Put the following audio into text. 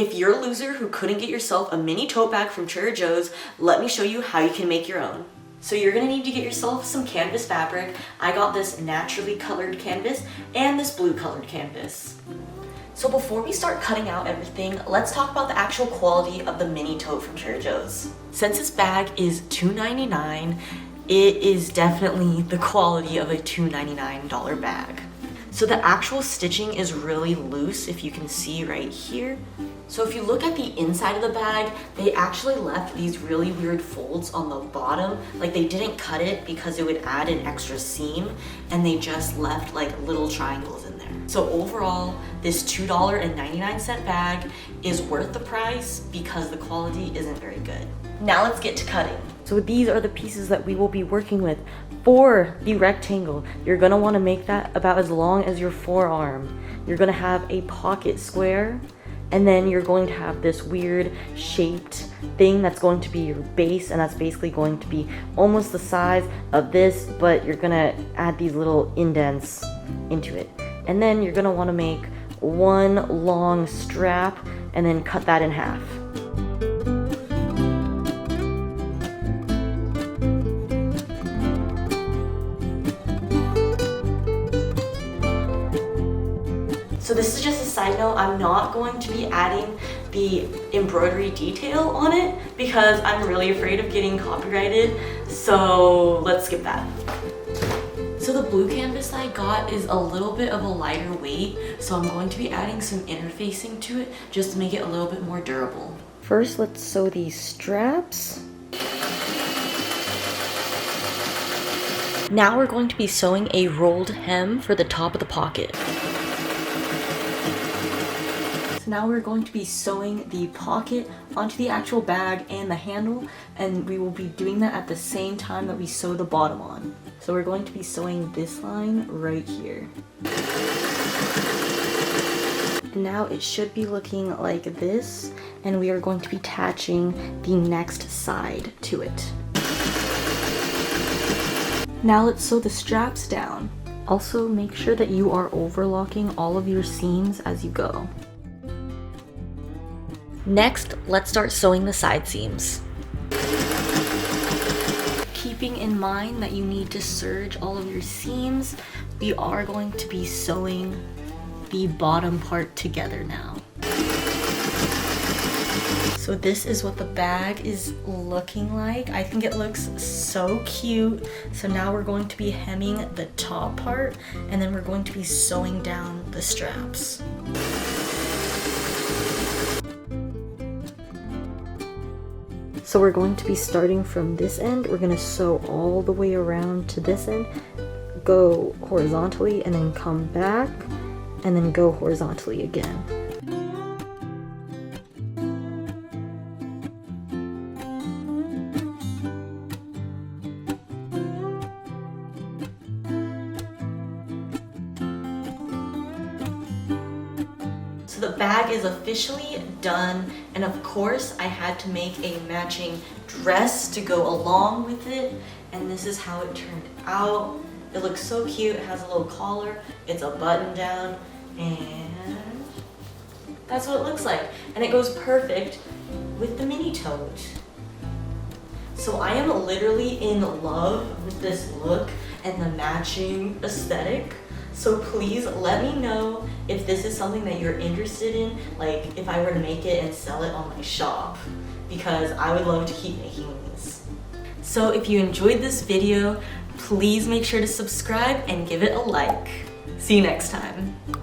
If you're a loser who couldn't get yourself a mini tote bag from Trader Joe's, let me show you how you can make your own. So you're gonna need to get yourself some canvas fabric. I got this naturally colored canvas and this blue colored canvas. So before we start cutting out everything, let's talk about the actual quality of the mini tote from Trader Joe's. Since this bag is $2.99, it is definitely the quality of a $2.99 bag. So the actual stitching is really loose, if you can see right here. So if you look at the inside of the bag, they actually left these really weird folds on the bottom. Like they didn't cut it because it would add an extra seam, and they just left like little triangles in there. So overall, this $2.99 bag is worth the price because the quality isn't very good. Now let's get to cutting. So these are the pieces that we will be working with. For the rectangle, you're gonna wanna make that about as long as your forearm. You're gonna have a pocket square, and then you're going to have this weird shaped thing that's going to be your base, and that's basically going to be almost the size of this, but you're gonna add these little indents into it. And then you're gonna wanna make one long strap and then cut that in half. So this is just a side note, I'm not going to be adding the embroidery detail on it because I'm really afraid of getting copyrighted, so let's skip that. So the blue canvas I got is a little bit of a lighter weight, so I'm going to be adding some interfacing to it just to make it a little bit more durable. First, let's sew these straps. Now we're going to be sewing a rolled hem for the top of the pocket. Now we're going to be sewing the pocket onto the actual bag and the handle, and we will be doing that at the same time that we sew the bottom on. So we're going to be sewing this line right here. And now it should be looking like this, and we are going to be attaching the next side to it. Now let's sew the straps down. Also make sure that you are overlocking all of your seams as you go. Next, let's start sewing the side seams. Keeping in mind that you need to serge all of your seams, we are going to be sewing the bottom part together now. So this is what the bag is looking like. I think it looks so cute. So now we're going to be hemming the top part, and then we're going to be sewing down the straps. So we're going to be starting from this end. We're going to sew all the way around to this end, go horizontally, and then come back, and then go horizontally again. So the bag is officially done, and of course I had to make a matching dress to go along with it, and this is how it turned out. It looks so cute. It has a little collar, it's a button down, and that's what it looks like, and it goes perfect with the mini tote. So I am literally in love with this look and the matching aesthetic. So please let me know if this is something that you're interested in, like if I were to make it and sell it on my shop, because I would love to keep making these. So if you enjoyed this video, please make sure to subscribe and give it a like. See you next time.